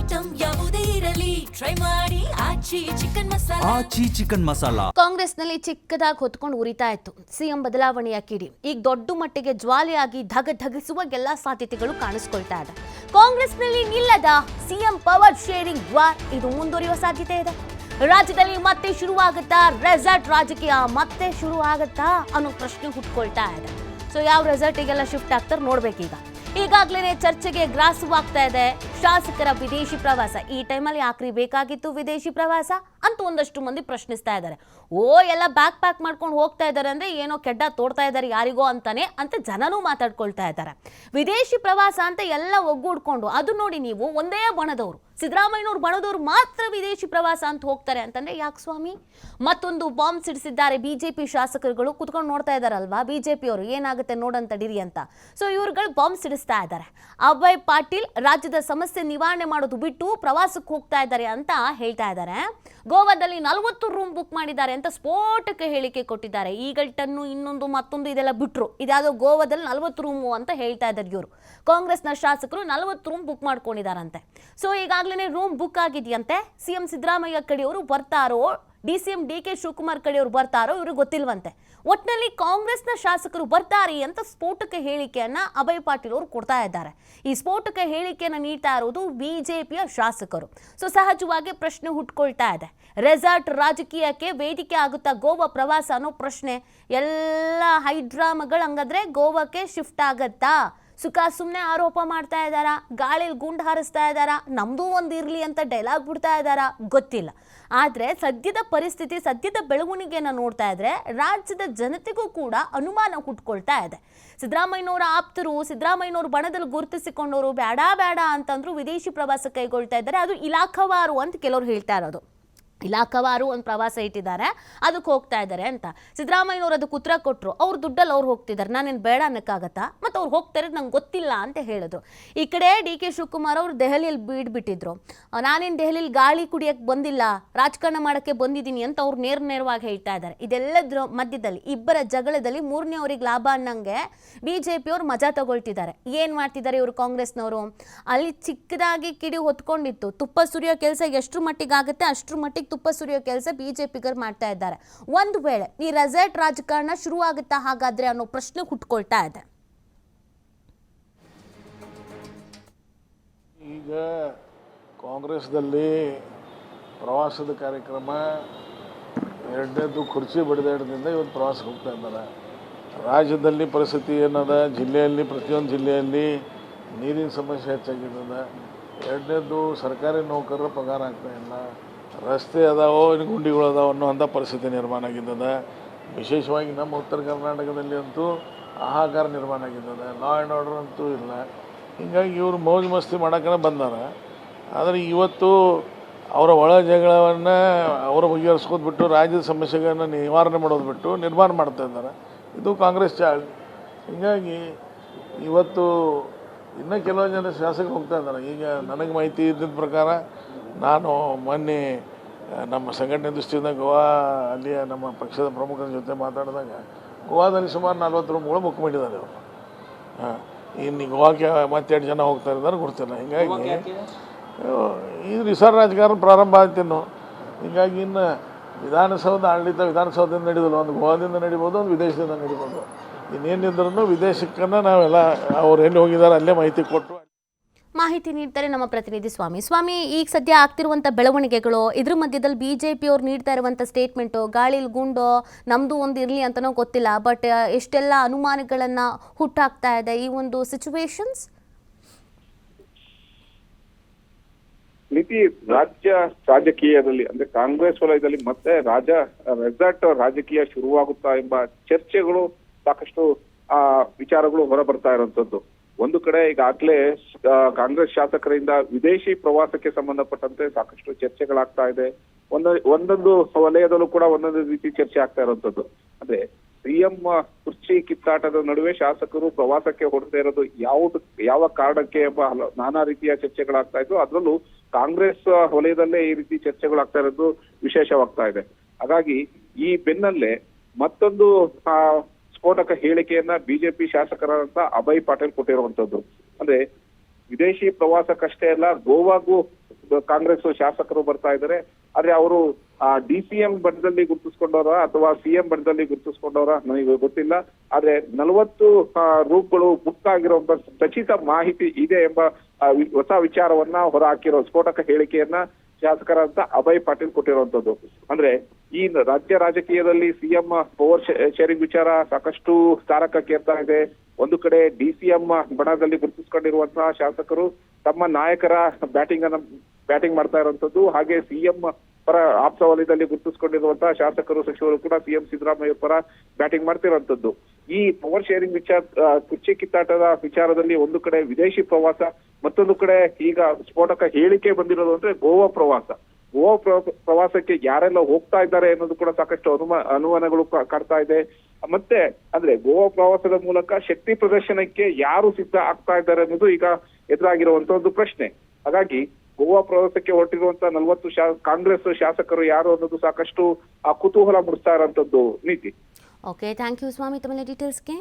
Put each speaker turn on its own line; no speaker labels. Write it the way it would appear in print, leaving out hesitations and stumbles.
Item ಯಾವುದೇ ಇರಲಿ try ಮಾಡಿ ಆಚಿ ಚಿಕನ್ ಮಸಾಲಾ.
ಕಾಂಗ್ರೆಸ್ನಲ್ಲಿ ಚಿಕ್ಕದಾಗಿ ಹೊತ್ಕೊಂಡು ಉರಿತಾ ಇತ್ತು ಸಿಎಂ ಬದಲಾವಣೆಯ ಕಿಡಿ. ಈಗ ದೊಡ್ಡ ಮಟ್ಟಿಗೆ ಜ್ವಾಲೆಯಾಗಿ ಧಗಿಸುವ ಎಲ್ಲಾ ಸಾಧ್ಯತೆಗಳು ಕಾಣಿಸ್ಕೊಳ್ತಾ ಇದೆ. ಕಾಂಗ್ರೆಸ್ನಲ್ಲಿ ನಿಲ್ಲದ ಸಿಎಂ ಪವರ್ ಶೇರಿಂಗ್ ವಾರ್ ಇದು ಮುಂದುವರಿಯುವ ಸಾಧ್ಯತೆ ಇದೆ. ರಾಜ್ಯದಲ್ಲಿ ಮತ್ತೆ ಶುರುವಾಗುತ್ತಾ ರೆಸಾರ್ಟ್ ರಾಜಕೀಯ ಮತ್ತೆ ಶುರು ಆಗುತ್ತಾ ಅನ್ನೋ ಪ್ರಶ್ನೆ ಹುಟ್ಕೊಳ್ತಾ ಇದೆ. ಸೊ ಯಾವ ರೆಸಾರ್ಟಿಗೆಲ್ಲ ಶಿಫ್ಟ್ ಆಗ್ತಾರೆ ನೋಡ್ಬೇಕೀಗ. ಈಗಾಗಲೇ ಚರ್ಚೆಗೆ ಗ್ರಾಸವಾಗ್ತಾ ಇದೆ ಶಾಸಕರ ವಿದೇಶಿ ಪ್ರವಾಸ. ಈ ಟೈಮಲ್ಲಿ ಯಾಕ್ರಿ ಬೇಕಾಗಿತ್ತು ವಿದೇಶಿ ಪ್ರವಾಸ ಅಂತ ಒಂದಷ್ಟು ಮಂದಿ ಪ್ರಶ್ನಿಸ್ತಾ ಇದ್ದಾರೆ. ಎಲ್ಲ ಬ್ಯಾಗ್ ಪ್ಯಾಕ್ ಮಾಡ್ಕೊಂಡು ಹೋಗ್ತಾ ಇದ್ದಾರೆ ಅಂದ್ರೆ ಏನೋ ಕೆಡ್ಡ ತೋಡ್ತಾ ಇದ್ದಾರೆ ಯಾರಿಗೋ ಅಂತಾನೆ ಅಂತ ಜನನೂ ಮಾತಾಡ್ಕೊಳ್ತಾ ಇದ್ದಾರೆ. ವಿದೇಶಿ ಪ್ರವಾಸ ಅಂತ ಎಲ್ಲ ಒಗ್ಗೂಡ್ಕೊಂಡು ಅದು ನೋಡಿ ನೀವು ಒಂದೇ ಬಣದವರು ಸಿದ್ದರಾಮಯ್ಯನವ್ರು ಬಣದವ್ರು ಮಾತ್ರ ವಿದೇಶಿ ಪ್ರವಾಸ ಅಂತ ಹೋಗ್ತಾರೆ ಅಂತಂದ್ರೆ ಯಾಕೆ ಸ್ವಾಮಿ? ಮತ್ತೊಂದು ಬಾಂಬ್ ಸಿಡಿಸಿದ್ದಾರೆ ಬಿಜೆಪಿ ಶಾಸಕರುಗಳು. ಕುತ್ಕೊಂಡು ನೋಡ್ತಾ ಇದಾರಲ್ವಾ ಬಿಜೆಪಿ ಅವರು ಏನಾಗುತ್ತೆ ನೋಡಂತಡಿರಿ ಅಂತ. ಸೊ ಇವ್ರುಗಳು ಬಾಂಬ್ ಸಿಡಿಸ್ತಾ ಇದ್ದಾರೆ. ಅಭಯ್ ಪಾಟೀಲ್ ರಾಜ್ಯದ ಸಮಸ್ಯೆ ನಿವಾರಣೆ ಮಾಡೋದು ಬಿಟ್ಟು ಪ್ರವಾಸಕ್ಕೆ ಹೋಗ್ತಾ ಇದ್ದಾರೆ ಅಂತ ಹೇಳ್ತಾ ಇದ್ದಾರೆ. ಗೋವಾದಲ್ಲಿ 40 ರೂಮ್ ಬುಕ್ ಮಾಡಿದ್ದಾರೆ ಅಂತ ಸ್ಫೋಟಕ ಹೇಳಿಕೆ ಕೊಟ್ಟಿದ್ದಾರೆ. ಈಗಲ್ಟನ್ನು ಇನ್ನೊಂದು ಮತ್ತೊಂದು ಇದೆಲ್ಲ ಬಿಟ್ರು. ಇದ್ಯಾವುದೋ ಗೋವಾದಲ್ಲಿ 40 ರೂಮು ಅಂತ ಹೇಳ್ತಾ ಇದ್ದಾರೆ ಇವರು. ಕಾಂಗ್ರೆಸ್ನ ಶಾಸಕರು 40 ರೂಮ್ ಬುಕ್ ಮಾಡ್ಕೊಂಡಿದ್ದಾರಂತೆ. ಸೊ ಈಗಾಗಲೇ ರೂಮ್ ಬುಕ್ ಆಗಿದೆಯಂತೆ. ಸಿಎಂ ಸಿದ್ದರಾಮಯ್ಯ ಕಡೆಯವರು ಬರ್ತಾರೋ ಡಿಸಿಎಂ ಡಿಕೆ ಶಿವಕುಮಾರ್ ಕಡೆಯವರು ಬರ್ತಾರೋ ಇವ್ರಿಗೆ ಗೊತ್ತಿಲ್ವಂತೆ. ಒಟ್ಟಿನಲ್ಲಿ ಕಾಂಗ್ರೆಸ್ನ ಶಾಸಕರು ಬರ್ತಾರೆ ಅಂತ ಸ್ಫೋಟಕ ಹೇಳಿಕೆಯನ್ನ ಅಭಯ್ ಪಾಟೀಲ್ ಅವರು ಕೊಡ್ತಾ ಇದ್ದಾರೆ. ಈ ಸ್ಫೋಟಕ ಹೇಳಿಕೆಯನ್ನು ನೀಡ್ತಾ ಇರೋದು ಬಿಜೆಪಿಯ ಶಾಸಕರು. ಸೊ ಸಹಜವಾಗಿ ಪ್ರಶ್ನೆ ಹುಟ್ಕೊಳ್ತಾ ಇದೆ, ರೆಸಾರ್ಟ್ ರಾಜಕೀಯಕ್ಕೆ ವೇದಿಕೆ ಆಗುತ್ತಾ ಗೋವಾ ಪ್ರವಾಸ ಅನ್ನೋ ಪ್ರಶ್ನೆ. ಎಲ್ಲ ಹೈಡ್ರಾಮಗಳು ಹಂಗಾದ್ರೆ ಗೋವಾಕ್ಕೆ ಶಿಫ್ಟ್ ಆಗತ್ತಾ? ಸುಖ ಸುಮ್ಮನೆ ಆರೋಪ ಮಾಡ್ತಾ ಇದ್ದಾರಾ? ಗಾಳಿಲಿ ಗುಂಡು ಹಾರಿಸ್ತಾ ಇದ್ದಾರಾ? ನಮ್ದು ಒಂದು ಇರಲಿ ಅಂತ ಡೈಲಾಗ್ ಬಿಡ್ತಾ ಇದ್ದಾರಾ? ಗೊತ್ತಿಲ್ಲ. ಆದರೆ ಸದ್ಯದ ಪರಿಸ್ಥಿತಿ, ಸದ್ಯದ ಬೆಳವಣಿಗೆಯನ್ನು ನೋಡ್ತಾ ಇದ್ರೆ ರಾಜ್ಯದ ಜನತೆಗೂ ಕೂಡ ಅನುಮಾನ ಹುಟ್ಕೊಳ್ತಾ ಇದೆ. ಸಿದ್ದರಾಮಯ್ಯನವರ ಆಪ್ತರು, ಸಿದ್ದರಾಮಯ್ಯನವರು ಬಣದಲ್ಲಿ ಗುರುತಿಸಿಕೊಂಡವರು ಬೇಡ ಅಂತಂದ್ರು ವಿದೇಶಿ ಪ್ರವಾಸ ಕೈಗೊಳ್ತಾ ಇದ್ದಾರೆ. ಅದು ಇಲಾಖಾವಾರು ಅಂತ ಕೆಲವರು ಹೇಳ್ತಾ ಇರೋದು. ಇಲಾಖಾವಾರು ಒಂದು ಪ್ರವಾಸ ಇಟ್ಟಿದ್ದಾರೆ, ಅದಕ್ಕೆ ಹೋಗ್ತಾ ಇದ್ದಾರೆ ಅಂತ. ಸಿದ್ದರಾಮಯ್ಯನವರು ಅದಕ್ಕೆ ಉತ್ತರ ಕೊಟ್ಟರು, ಅವ್ರ ದುಡ್ಡಲ್ಲಿ ಅವ್ರು ಹೋಗ್ತಿದ್ದಾರೆ, ನಾನೇನು ಬೇಡ ಅನ್ನಕ್ಕಾಗತ್ತಾ? ಮತ್ತು ಅವ್ರು ಹೋಗ್ತಾರೆ ನಂಗೆ ಗೊತ್ತಿಲ್ಲ ಅಂತ ಹೇಳಿದ್ರು. ಈ ಕಡೆ ಡಿ ಕೆ ಶಿವಕುಮಾರ್ ಅವರು ದೆಹಲಿಯಲ್ಲಿ ಬಿಟ್ಬಿಟ್ಟಿದ್ರು. ನಾನೇನು ದೆಹಲಿಯಲ್ಲಿ ಗಾಳಿ ಕುಡಿಯೋಕ್ಕೆ ಬಂದಿಲ್ಲ, ರಾಜಕಾರಣ ಮಾಡೋಕ್ಕೆ ಬಂದಿದ್ದೀನಿ ಅಂತ ಅವ್ರು ನೇರವಾಗಿ ಹೇಳ್ತಾ ಇದ್ದಾರೆ. ಇದೆಲ್ಲದ್ರ ಮಧ್ಯದಲ್ಲಿ ಇಬ್ಬರ ಜಗಳದಲ್ಲಿ ಮೂರನೇವ್ರಿಗೆ ಲಾಭ ಅನ್ನಂಗೆ ಬಿ ಜೆ ಪಿಯವರು ಮಜಾ ತಗೊಳ್ತಿದ್ದಾರೆ. ಏನು ಮಾಡ್ತಿದ್ದಾರೆ ಇವರು ಕಾಂಗ್ರೆಸ್ನವರು? ಅಲ್ಲಿ ಚಿಕ್ಕದಾಗಿ ಕಿಡಿ ಹೊತ್ಕೊಂಡಿತ್ತು. ತುಪ್ಪ ಸುರಿಯೋ ಕೆಲಸ ಎಷ್ಟರ ಮಟ್ಟಿಗೆ ಆಗುತ್ತೆ ಅಷ್ಟರ ಮಟ್ಟಿಗೆ ತುಪ್ಪ ಸುರಿಯೋ ಕೆಲಸ ಬಿಜೆಪಿಗರು ಮಾಡ್ತಾ ಇದ್ದಾರೆ. ಒಂದು ವೇಳೆ ಈ ರೆಸಾರ್ಟ್ ರಾಜಕಾರಣ ಶುರುವಾಗುತ್ತಾ ಹಾಗಾದ್ರೆ ಅನ್ನೋ ಪ್ರಶ್ನೆ ಹುಟ್ಕೊಳ್ತಾ ಇದೆ.
ಈಗ ಕಾಂಗ್ರೆಸ್ದಲ್ಲಿ ಪ್ರವಾಸದ ಕಾರ್ಯಕ್ರಮ ಎರಡನೇದು ಕುರ್ಚಿ ಬಡಿದಾಡದಿಂದ ಇವತ್ತು ಪ್ರವಾಸಕ್ಕೆ ಹೋಗ್ತಾ ಇದ್ದಾರೆ. ರಾಜ್ಯದಲ್ಲಿ ಪರಿಸ್ಥಿತಿ ಏನದ, ಜಿಲ್ಲೆಯಲ್ಲಿ ಪ್ರತಿಯೊಂದು ಜಿಲ್ಲೆಯಲ್ಲಿ ನೀರಿನ ಸಮಸ್ಯೆ ಹೆಚ್ಚಾಗಿರ್ತದೆ. ಎರಡನೇದು ಸರ್ಕಾರಿ ನೌಕರರ ಪಗಾರ ಆಗ್ತಾ ಇಲ್ಲ, ರಸ್ತೆ ಅದಾವೋ ಗುಂಡಿಗಳು ಅದಾವ ಅನ್ನೋ ಪರಿಸ್ಥಿತಿ ನಿರ್ಮಾಣ ಆಗಿದ್ದದ. ವಿಶೇಷವಾಗಿ ನಮ್ಮ ಉತ್ತರ ಕರ್ನಾಟಕದಲ್ಲಿ ಅಂತೂ ಹಾಹಾಕಾರ ನಿರ್ಮಾಣ ಆಗಿದ್ದದ. ಲಾ ಆ್ಯಂಡ್ ಆರ್ಡರ್ ಅಂತೂ ಇಲ್ಲ. ಹೀಗಾಗಿ ಇವರು ಮೌಜು ಮಸ್ತಿ ಮಾಡೋಕೆ ಬಂದಾರ. ಆದರೆ ಇವತ್ತು ಅವರ ಒಳ ಜಗಳವನ್ನು ಅವರು ಬಗೆಹರಿಸ್ಕೋದು ಬಿಟ್ಟು ರಾಜ್ಯದ ಸಮಸ್ಯೆಗಳನ್ನು ನಿವಾರಣೆ ಮಾಡೋದು ಬಿಟ್ಟು ನಿರ್ಮಾಣ ಮಾಡ್ತಾ ಇದ್ದಾರೆ. ಇದು ಕಾಂಗ್ರೆಸ್ ಚಾಳಿ. ಹೀಗಾಗಿ ಇವತ್ತು ಇನ್ನೂ ಕೆಲವೊಂದು ಜನ ಶಾಸಕರು ಹೋಗ್ತಾ ಇದ್ದಾರೆ. ಈಗ ನನಗೆ ಮಾಹಿತಿ ಇದ್ದಿದ್ದ ಪ್ರಕಾರ ನಾನು ಮೊನ್ನೆ ನಮ್ಮ ಸಂಘಟನೆ ದೃಷ್ಟಿಯಿಂದ ಗೋವಾ ಅಲ್ಲಿಯ ನಮ್ಮ ಪಕ್ಷದ ಪ್ರಮುಖರ ಜೊತೆ ಮಾತಾಡಿದಾಗ ಗೋವಾದಲ್ಲಿ ಸುಮಾರು 40 ರೂಮ್ಗಳು ಬುಕ್ ಮಾಡಿದ್ದಾರೆ ಅವರು. ಇನ್ನು ಗೋವಾಕ್ಕೆ ಮತ್ತೆರಡು ಜನ ಹೋಗ್ತಾ ಇದ್ದಾರೆ ಗೊತ್ತಿಲ್ಲ. ಹೀಗಾಗಿ ಈ ರಿಸಾರ್ಟ್ ರಾಜಕಾರಣ ಪ್ರಾರಂಭ ಆಗ್ತೀನೋ. ಹೀಗಾಗಿ ಇನ್ನು ವಿಧಾನಸೌಧ ಆಡಳಿತ ವಿಧಾನಸೌಧದಿಂದ ನಡೀದಲ್ಲ, ಒಂದು ಗೋವಾದಿಂದ ನಡಿಬೋದು, ಒಂದು ವಿದೇಶದಿಂದ ನಡಿಬೋದು. ಇನ್ನೇನಿದ್ರೂ ವಿದೇಶಕ್ಕನ್ನು ನಾವೆಲ್ಲ ಅವ್ರು ಎಲ್ಲಿ ಹೋಗಿದ್ದಾರೆ ಅಲ್ಲೇ ಮಾಹಿತಿ ಕೊಟ್ಟು
ಮಾಹಿತಿ ನೀಡ್ತಾರೆ ನಮ್ಮ ಪ್ರತಿನಿಧಿ ಸ್ವಾಮಿ. ಈಗ ಸದ್ಯ ಆಗ್ತಿರುವಂಥ ಬೆಳವಣಿಗೆಗಳು, ಇದ್ರ ಮಧ್ಯದಲ್ಲಿ ಬಿಜೆಪಿ ಅವ್ರು ನೀಡ್ತಾ ಇರುವಂಥ ಸ್ಟೇಟ್ಮೆಂಟು, ಗಾಳಿಲಿ ಗುಂಡು ನಮ್ಮದು ಒಂದು ಇರಲಿ ಅಂತನೋ ಗೊತ್ತಿಲ್ಲ, ಬಟ್ ಎಷ್ಟೆಲ್ಲ ಅನುಮಾನಗಳನ್ನು ಹುಟ್ಟಾಕ್ತಾ ಇದೆ ಈ ಒಂದು ಸಿಚುವೇಶನ್ಸ್.
ನೀತಿ ರಾಜ್ಯ ರಾಜಕೀಯದಲ್ಲಿ ಅಂದ್ರೆ ಕಾಂಗ್ರೆಸ್ ವಲಯದಲ್ಲಿ ಮತ್ತೆ ರೆಸಾರ್ಟ್ ರಾಜಕೀಯ ಶುರುವಾಗುತ್ತಾ ಎಂಬ ಚರ್ಚೆಗಳು, ಸಾಕಷ್ಟು ವಿಚಾರಗಳು ಹೊರ ಬರ್ತಾ ಇರುವಂತದ್ದು. ಒಂದು ಕಡೆ ಈಗಾಗಲೇ ಕಾಂಗ್ರೆಸ್ ಶಾಸಕರಿಂದ ವಿದೇಶಿ ಪ್ರವಾಸಕ್ಕೆ ಸಂಬಂಧಪಟ್ಟಂತೆ ಸಾಕಷ್ಟು ಚರ್ಚೆಗಳಾಗ್ತಾ ಇದೆ. ಒಂದೊಂದು ವಲಯದಲ್ಲೂ ಕೂಡ ಒಂದೊಂದು ರೀತಿ ಚರ್ಚೆ ಆಗ್ತಾ ಇರುವಂತದ್ದು. ಅಂದ್ರೆ ಸಿಎಂ ಕುರ್ಚಿ ಕಿತ್ತಾಟದ ನಡುವೆ ಶಾಸಕರು ಪ್ರವಾಸಕ್ಕೆ ಹೊರಡ್ತಾ ಇರೋದು ಯಾವ ಕಾರಣಕ್ಕೆ ಎಂಬ ನಾನಾ ರೀತಿಯ ಚರ್ಚೆಗಳಾಗ್ತಾ ಇದ್ದು, ಅದರಲ್ಲೂ ಕಾಂಗ್ರೆಸ್ ವಲಯದಲ್ಲೇ ಈ ರೀತಿ ಚರ್ಚೆಗಳಾಗ್ತಾ ಇರೋದು ವಿಶೇಷವಾಗ್ತಾ ಇದೆ. ಹಾಗಾಗಿ ಈ ಬೆನ್ನಲ್ಲೇ ಮತ್ತೊಂದು ಸ್ಫೋಟಕ ಹೇಳಿಕೆಯನ್ನ ಬಿಜೆಪಿ ಶಾಸಕರಾದಂತ ಅಭಯ್ ಪಾಟೀಲ್ ಕೊಟ್ಟಿರುವಂತದ್ದು. ಅಂದ್ರೆ ವಿದೇಶಿ ಪ್ರವಾಸಕ್ಕಷ್ಟೇ ಅಲ್ಲ, ಗೋವಾಗೂ ಕಾಂಗ್ರೆಸ್ ಶಾಸಕರು ಬರ್ತಾ ಇದ್ದಾರೆ. ಆದ್ರೆ ಅವರು DCM ಬಣದಲ್ಲಿ ಗುರುತಿಸ್ಕೊಂಡವರ ಅಥವಾ CM ಬಣದಲ್ಲಿ ಗುರುತಿಸ್ಕೊಂಡವರ ನನಗೆ ಗೊತ್ತಿಲ್ಲ. ಆದ್ರೆ 40 ರೂಪ್ಗಳು ಬುಕ್ ಆಗಿರುವಂತ ಖಚಿತ ಮಾಹಿತಿ ಇದೆ ಎಂಬ ಹೊಸ ವಿಚಾರವನ್ನ ಹೊರಹಾಕಿರೋ ಸ್ಫೋಟಕ ಹೇಳಿಕೆಯನ್ನ ಶಾಸಕರಾದ ಅಭಯ್ ಪಾಟೀಲ್ ಕೊಟ್ಟಿರುವಂತದ್ದು. ಅಂದ್ರೆ ಈ ರಾಜ್ಯ ರಾಜಕೀಯದಲ್ಲಿ CM ಪವರ್ ಶೇರಿಂಗ್ ವಿಚಾರ ಸಾಕಷ್ಟು ತಾರಕಕ್ಕೇರ್ತಾ ಇದೆ. ಒಂದು ಕಡೆ DCM ಬಣದಲ್ಲಿ ಗುರುತಿಸ್ಕೊಂಡಿರುವಂತಹ ಶಾಸಕರು ತಮ್ಮ ನಾಯಕರ ಬ್ಯಾಟಿಂಗ್ ಮಾಡ್ತಾ ಇರುವಂತದ್ದು, ಹಾಗೆ CM ಪರ ಆಪ್ತ ವಲಯದಲ್ಲಿ ಗುರುತಿಸ್ಕೊಂಡಿರುವಂತಹ ಶಾಸಕರು ಸಚಿವರು ಕೂಡ CM ಸಿದ್ದರಾಮಯ್ಯ ಪರ ಬ್ಯಾಟಿಂಗ್ ಮಾಡ್ತಿರುವಂತದ್ದು. ಈ ಪವರ್ ಶೇರಿಂಗ್ ಕುರ್ಚಿ ಕಿತ್ತಾಟದ ವಿಚಾರದಲ್ಲಿ ಒಂದು ಕಡೆ ವಿದೇಶಿ ಪ್ರವಾಸ, ಮತ್ತೊಂದು ಕಡೆ ಈಗ ಸ್ಫೋಟಕ ಹೇಳಿಕೆ ಬಂದಿರೋದು ಅಂದ್ರೆ ಗೋವಾ ಪ್ರವಾಸಕ್ಕೆ ಯಾರೆಲ್ಲ ಹೋಗ್ತಾ ಇದ್ದಾರೆ ಅನ್ನೋದು ಕೂಡ ಸಾಕಷ್ಟು ಅನುಮಾನಗಳು ಕಾಡ್ತಾ ಇದೆ. ಮತ್ತೆ ಅಂದ್ರೆ ಗೋವಾ ಪ್ರವಾಸದ ಮೂಲಕ ಶಕ್ತಿ ಪ್ರದರ್ಶನಕ್ಕೆ ಯಾರು ಸಿದ್ಧ ಆಗ್ತಾ ಇದ್ದಾರೆ ಅನ್ನೋದು ಈಗ ಎದುರಾಗಿರುವಂತ ಒಂದು ಪ್ರಶ್ನೆ. ಹಾಗಾಗಿ ಗೋವಾ ಪ್ರವಾಸಕ್ಕೆ ಹೊರಟಿರುವಂತ 40 ಕಾಂಗ್ರೆಸ್ ಶಾಸಕರು ಯಾರು ಅನ್ನೋದು ಸಾಕಷ್ಟು ಕುತೂಹಲ ಮೂಡಿಸ್ತಾ ಇರೋಂಥದ್ದು. ನೀತಿ.
ಓಕೆ, ಥ್ಯಾಂಕ್ ಯು ಸ್ವಾಮಿ ತಮ್ಮ ಡೀಟೇಲ್ಸ್ಗೆ.